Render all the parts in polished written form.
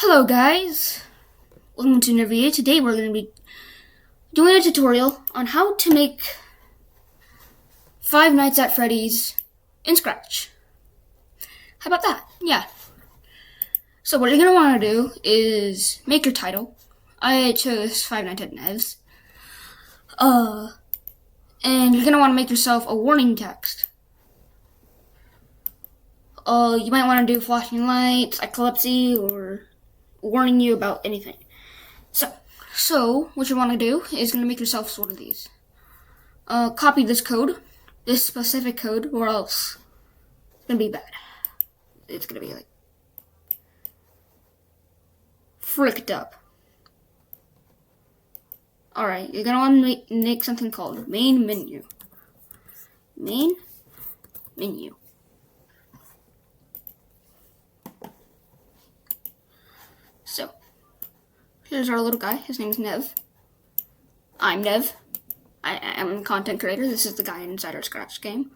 Hello guys, welcome to another video. Today we're going to be doing a tutorial on how to make 5 Nights at Freddy's in Scratch. How about that? Yeah. So what you're going to want to do is make your title. I chose 5 Nights at Nev's. And you're going to want to make yourself a warning text. You might want to do flashing lights, epilepsy, or warning you about anything. So what you want to do is going to make yourself sort of these. Copy this code, this specific code, or else it's going to be bad. It's going to be like fricked up. Alright, you're going to want to make something called main menu. Main menu. So, here's our little guy. His name's Nev. I'm Nev. I am a content creator. This is the guy inside our Scratch game.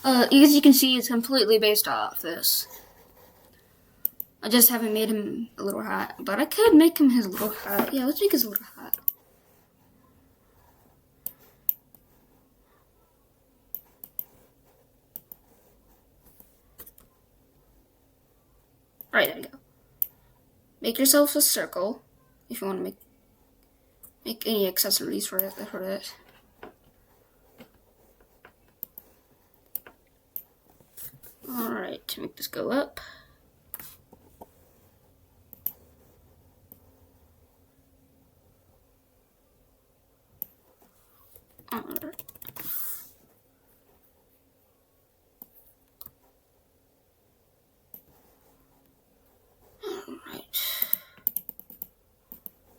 As you can see, it's completely based off this. I just haven't made him a little hat, but I could make him his little hat. Yeah, let's make his little hat. Alright, there we go. Make yourself a circle if you want to make any accessories for it. Alright, to make this go up. Alright.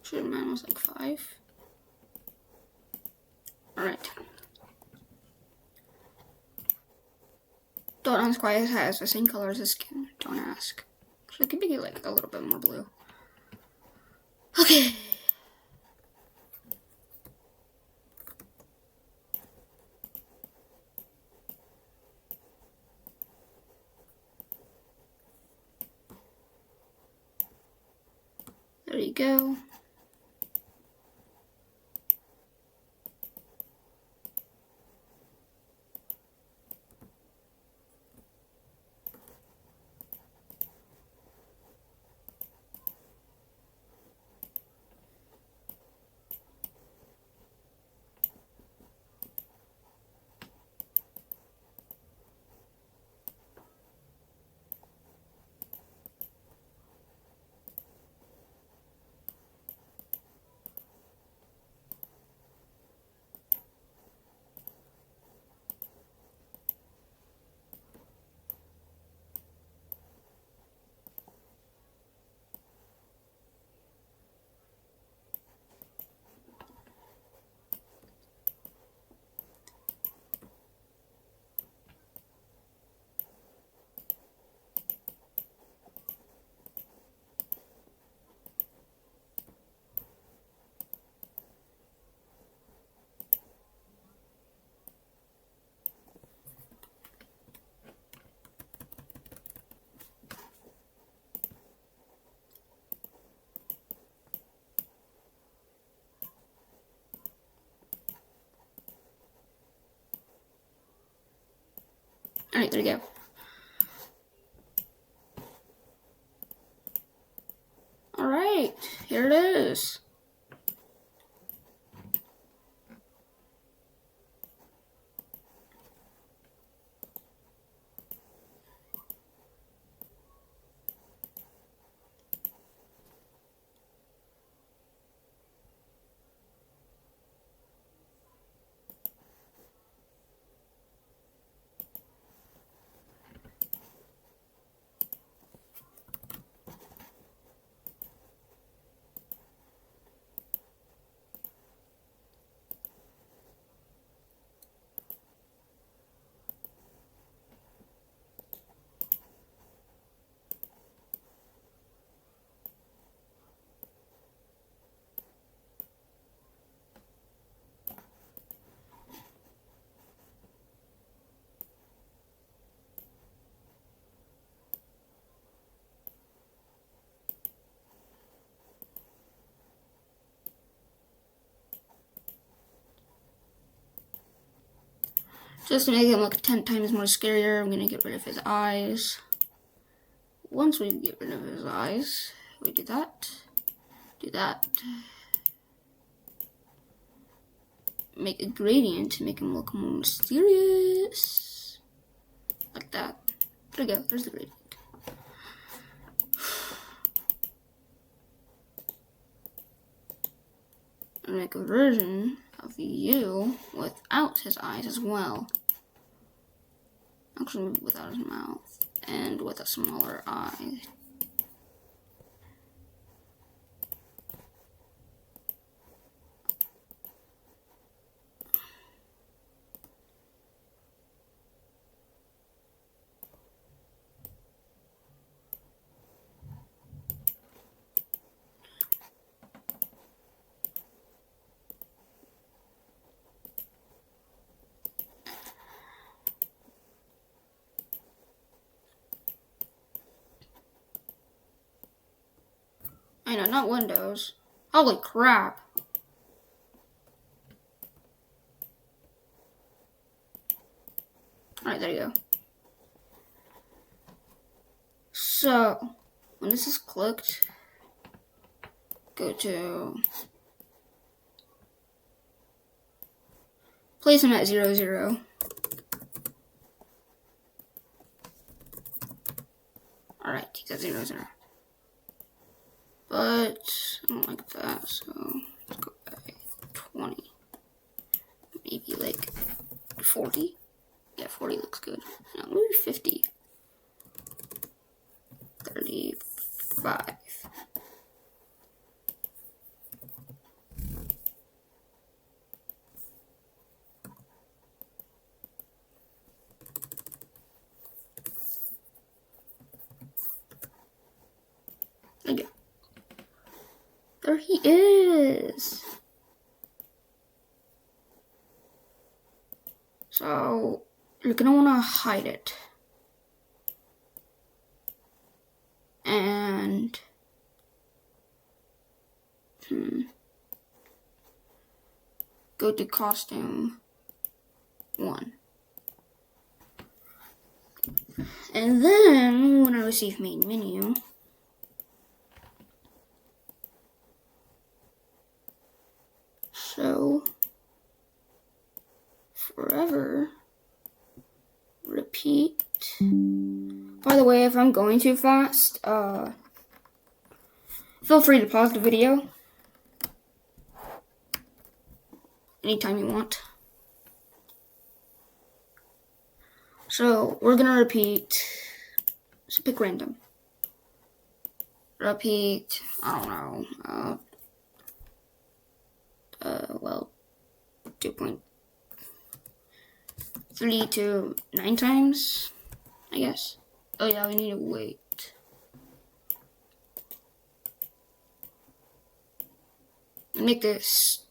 Sure, mine was like 5. Alright. Don't ask why it has the same color as his skin. Don't ask. So it could be like a little bit more blue. Okay. There you go. Alright, there you go. Alright, here it is. Just to make him look 10 times more scarier, I'm gonna get rid of his eyes. Once we get rid of his eyes, we do that. Make a gradient to make him look more mysterious. Like that. There we go, there's the gradient. And make a version of you without his eyes as well. Actually, without his mouth. And with a smaller eye. I know, not Windows. Holy crap. Alright, there you go. So, when this is clicked, go to place him at 0, 0. Alright, he's at 0, 0. But I don't like that, so let's go by 20. Maybe like 40. Yeah, 40 looks good. No, maybe 50. 35. Okay. There he is. So you're gonna want to hide it. And go to costume 1. And then when I receive main menu, so forever repeat. By the way, if I'm going too fast, feel free to pause the video anytime you want. So we're gonna repeat. So pick random. Repeat. I don't know. Well, 2.3 to 9 times, I guess. Oh yeah, we need to wait. Make this.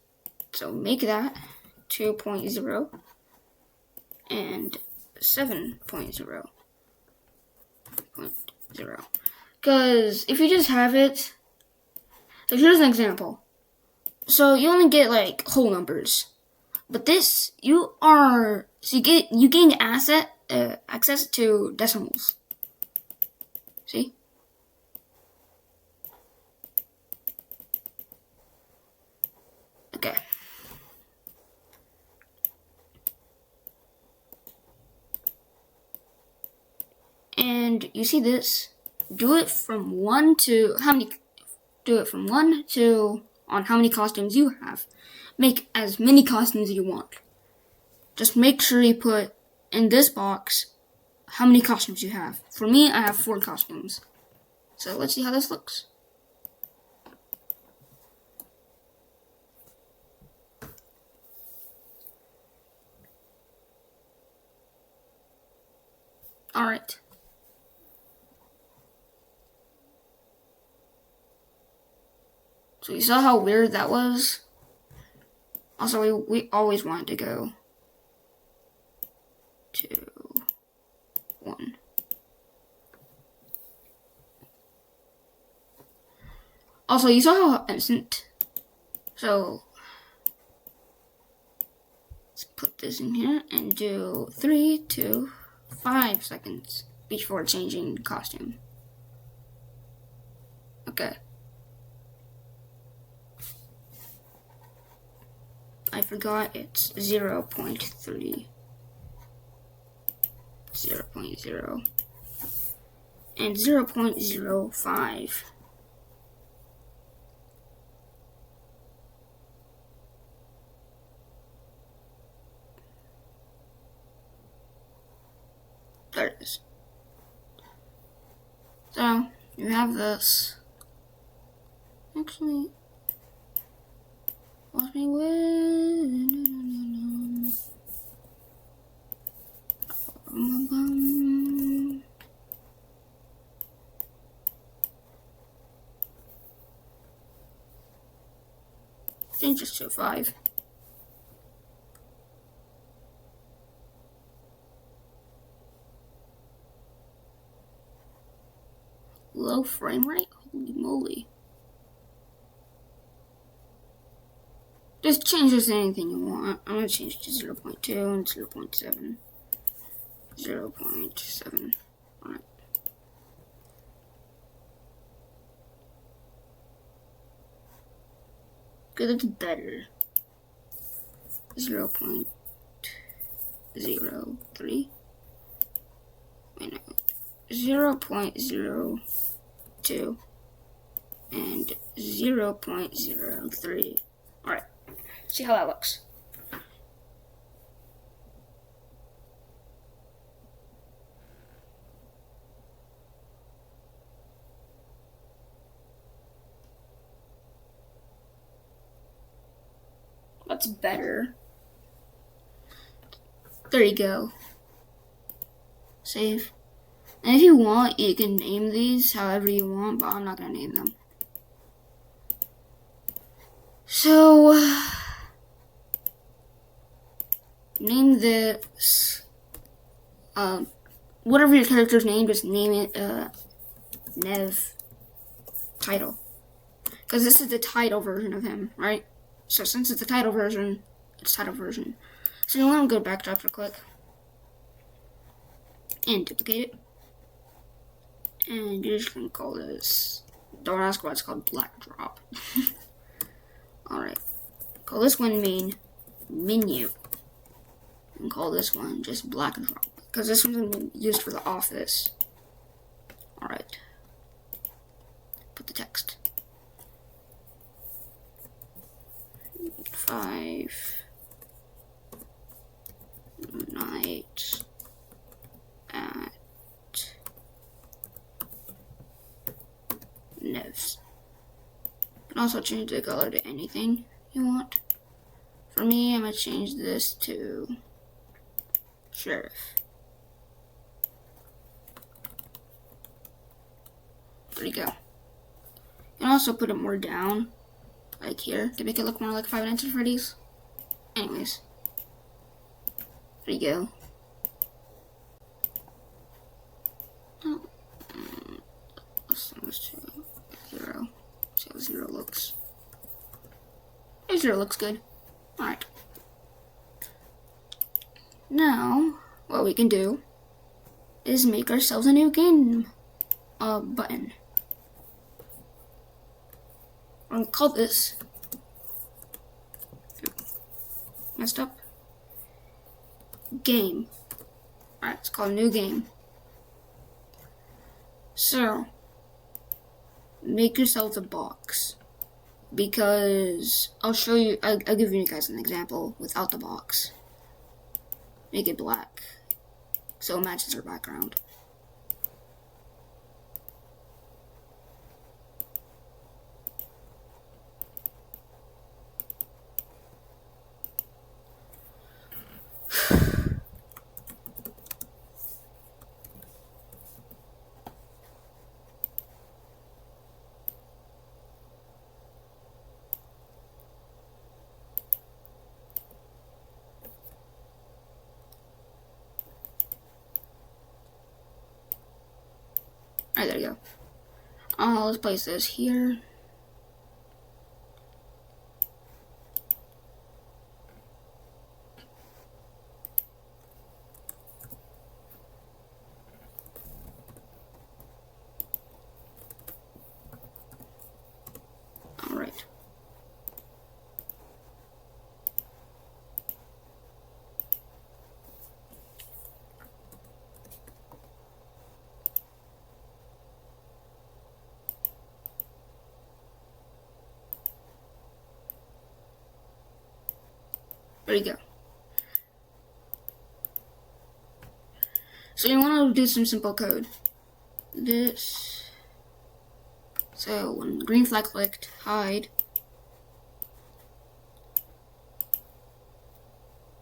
So make that 2.0 and 7.0. Because if you just have it, so here's an example. So you only get like whole numbers, but this you gain access to decimals. See? Okay. And you see this? Do it from 1 to how many? Do it from 1 to on how many costumes you have. Make as many costumes as you want. Just make sure you put in this box how many costumes you have. For me, I have 4 costumes. So let's see how this looks. Alright. So you saw how weird that was? Also, we always wanted to go 2, 1. Also, you saw how instant. So let's put this in here and do 3 to 5 seconds before changing costume. Okay. I forgot it's 0.3, 0.0, and 0.05. There it is. So, you have this. Actually, watch me win. Change this to 5. Low frame rate? Holy moly. Just change this to anything you want. I'm going to change it to 0.2 and 0.7. 0.7. Alright. Good, it's better. 0.03. Wait, no. 0.02 and 0.03. Alright, see how that looks. That's better. There you go. Save. And if you want, you can name these however you want, but I'm not going to name them. So, name this, whatever your character's name, just name it, Nev title. Because this is the title version of him, right? So since it's the title version, it's title version. So you want to go backdrop real quick. And duplicate it. And you're just going to call this, don't ask why it's called black drop. Alright. Call this one main menu. And call this one just black drop. Because this one's going to be used for the office. Alright. Put the text. fFive Nights at Nevs. You can also change the color to anything you want. For me, I'm going to change this to Sheriff. There you go. You can also put it more down, like here, to make it look more like Five Nights at Freddy's. Anyways. There you go. Oh. Let's send this to 0. See how 0 looks. 0 looks good. Alright. Now, what we can do is make ourselves a new game button. I'm gonna call this, messed up, game. Alright, it's called new game. So, make yourselves a box, because I'll show you, I'll give you guys an example without the box. Make it black, so it matches our background. Alright, there you go. Let's place this here. There you go. So you want to do some simple code. This. So when green flag clicked, hide.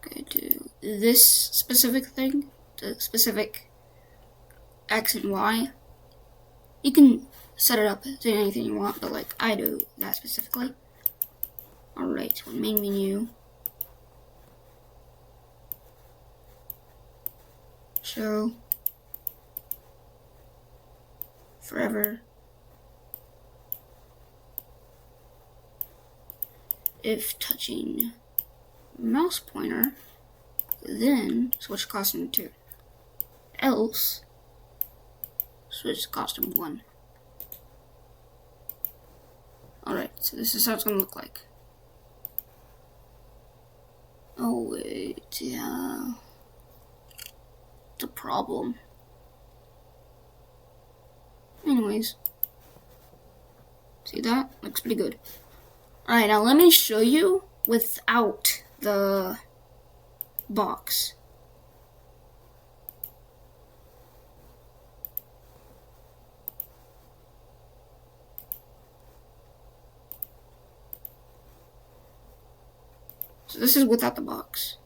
Go to this specific thing, the specific X and Y. You can set it up to anything you want, but like I do that specifically. Alright, main menu. Show. Forever. If touching mouse pointer, then switch costume to 2. Else, switch costume 1. Alright, so this is how it's gonna look like. Oh wait, yeah. It's a problem. Anyways. See that? Looks pretty good. Alright, now let me show you without the box. So this is without the box.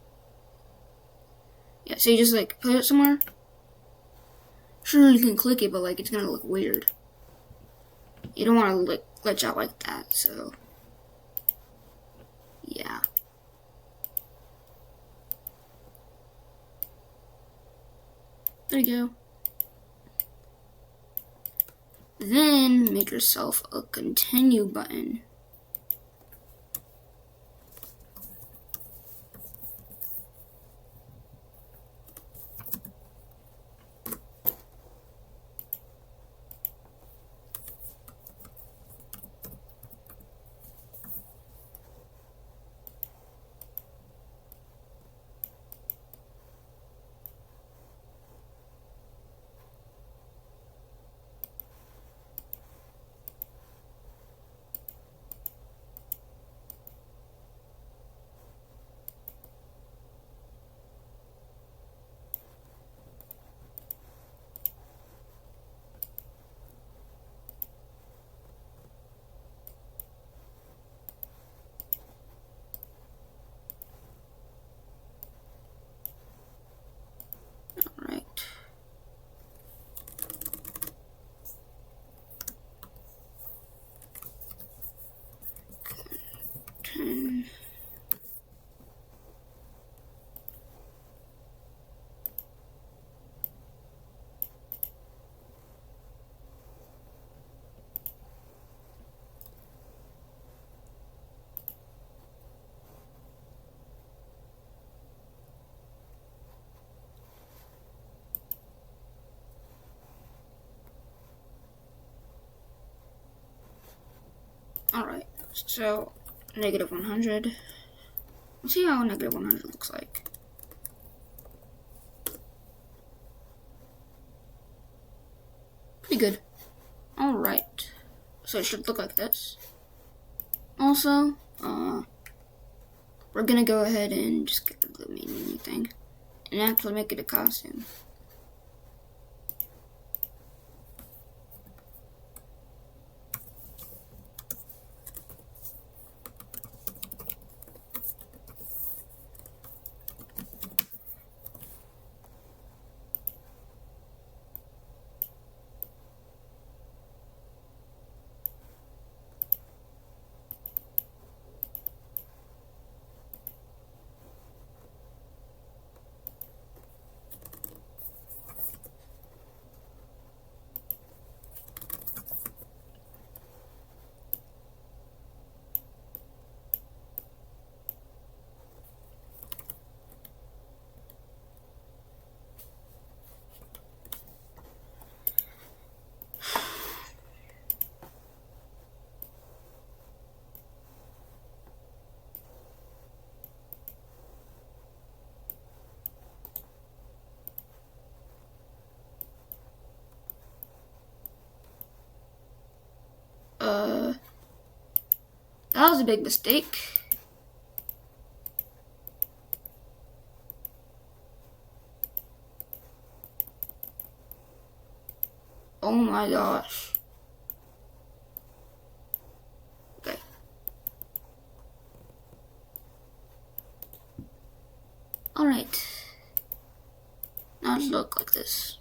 Yeah, so you just like put it somewhere. Sure, you can click it, but like it's gonna look weird. You don't want to like glitch out like that, so yeah. There you go. Then make yourself a continue button. Alright. Alright, so negative 100. Let's see how negative 100 looks like. Pretty good. Alright, so it should look like this. Also, we're gonna go ahead and just get rid of the main menu thing and actually make it a costume. That was a big mistake. Oh my gosh. Okay. Alright. Now it look like this.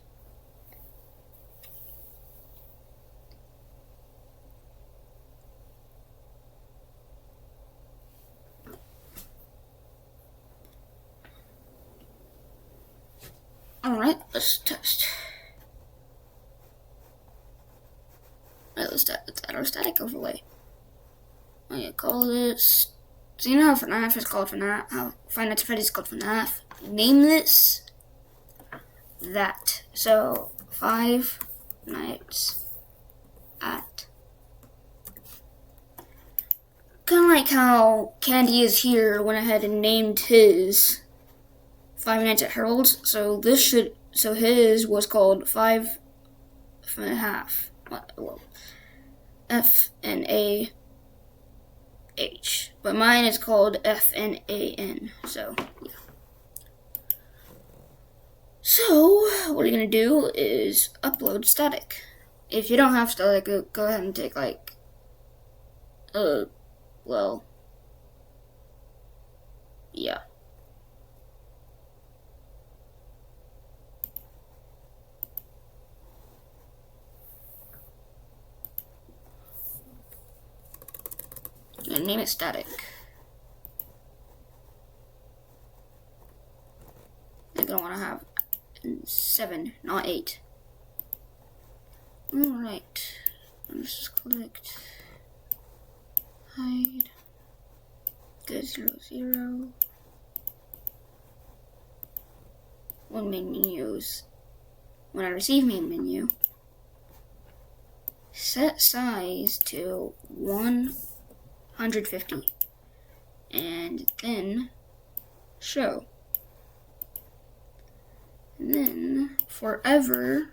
Alright, let's test. Alright, let's add our static overlay. I'm gonna call this. So you know how FNAF is called FNAF? How Five Nights at Freddy is called FNAF? Name this that. So, Five Nights at. Kind of like how Candy is here went ahead and named his Five Nights at Harold's. So this should. So his was called Five and a Half. Well, FNAH. But mine is called FNAN. So, yeah. So, what you're going to do is upload static. If you don't have static, go ahead and take, like, well, yeah. And name it static. You're going to want to have 7, not 8. Alright. Let's just click hide. Good 0, 0. One main menus. When I receive main menu, set size to 150 and then show. And then forever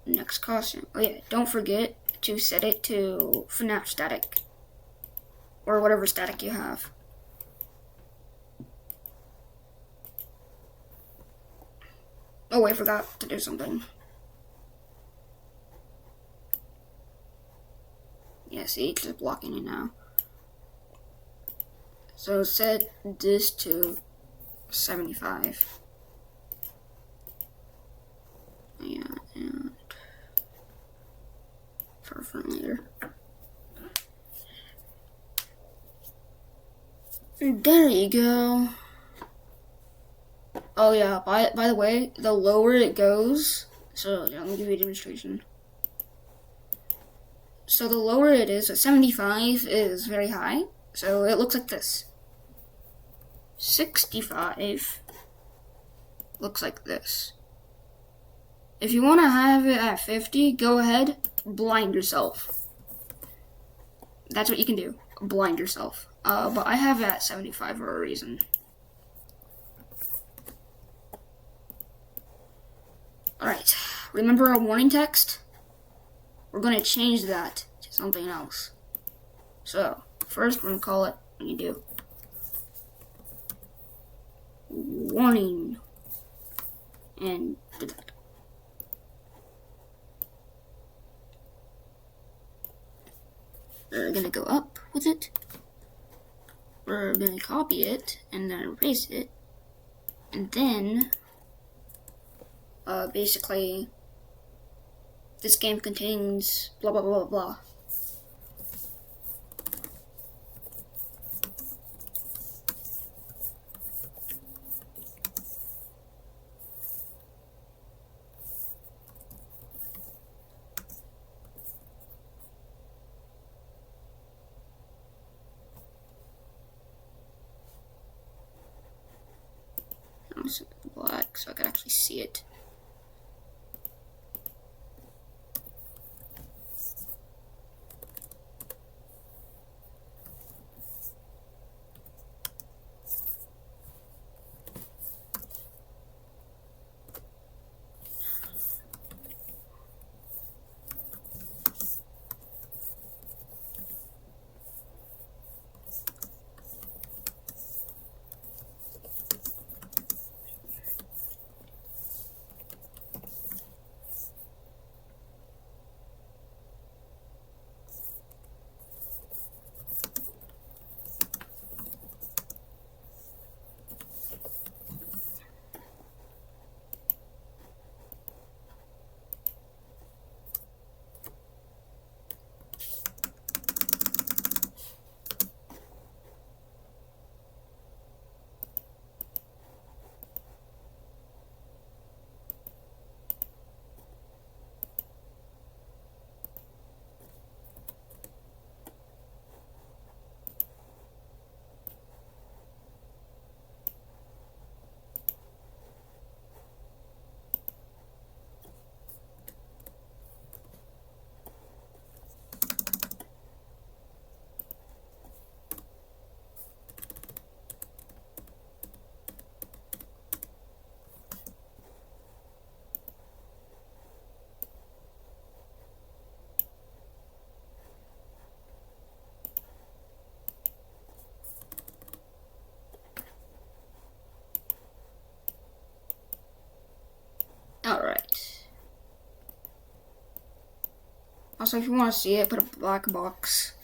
next costume. Oh yeah, don't forget to set it to FNAF static or whatever static you have. Oh wait, I forgot to do something. Yeah, see, it's just blocking it now. So set this to 75. Yeah, and for later. There you go. Oh yeah, by the way, the lower it goes, so yeah, let me give you a demonstration. So the lower it is, 75 is very high, so it looks like this. 65 looks like this. If you want to have it at 50, go ahead, blind yourself. That's what you can do, blind yourself. But I have it at 75 for a reason. Alright, remember our warning text? We're going to change that to something else. So, first we're going to call it, what you do, warning, and do that. We're going to go up with it. We're going to copy it and then erase it. And then, basically, this game contains blah blah blah blah. I'm gonna set the black so I can actually see it. Also, if you want to see it, put a black box.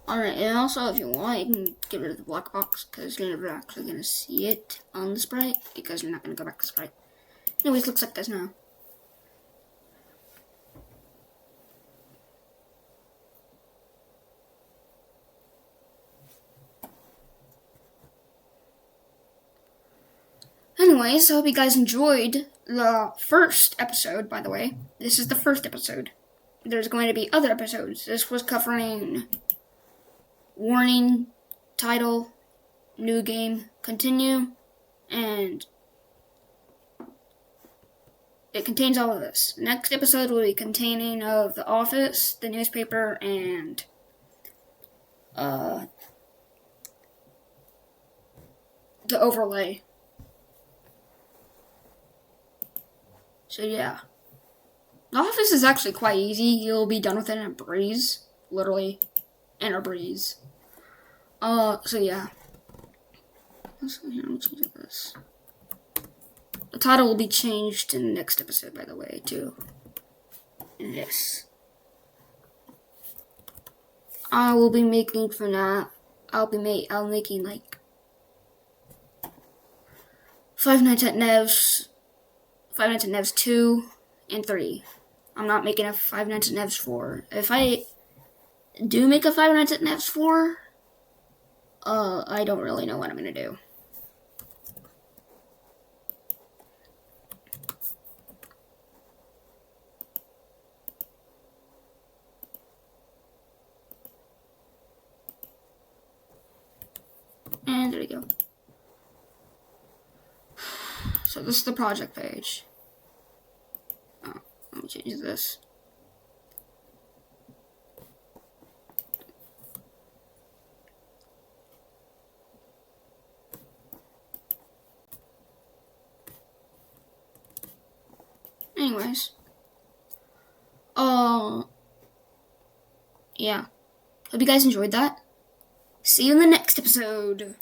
Alright, and also if you want, you can get rid of the black box because you're never actually going to see it on the sprite because you're not going to go back to sprite. Anyways, looks like this now. Anyways, I hope you guys enjoyed the first episode, by the way. This is the first episode. There's going to be other episodes. This was covering warning, title, new game, continue, and it contains all of this. Next episode will be containing of The Office, the newspaper, and the overlay. So yeah. The Office is actually quite easy. You'll be done with it in a breeze. Literally. In a breeze. So yeah. Let's change this. The title will be changed in the next episode, by the way, to this. I will be making for that. I'll making like Five Nights at Nev's 2 and 3. I'm not making a Five Nights at Nev's 4. If I do make a Five Nights at Nev's 4, I don't really know what I'm gonna do. And there we go. So this is the project page. Oh, let me change this. Anyways. Yeah. Hope you guys enjoyed that. See you in the next episode.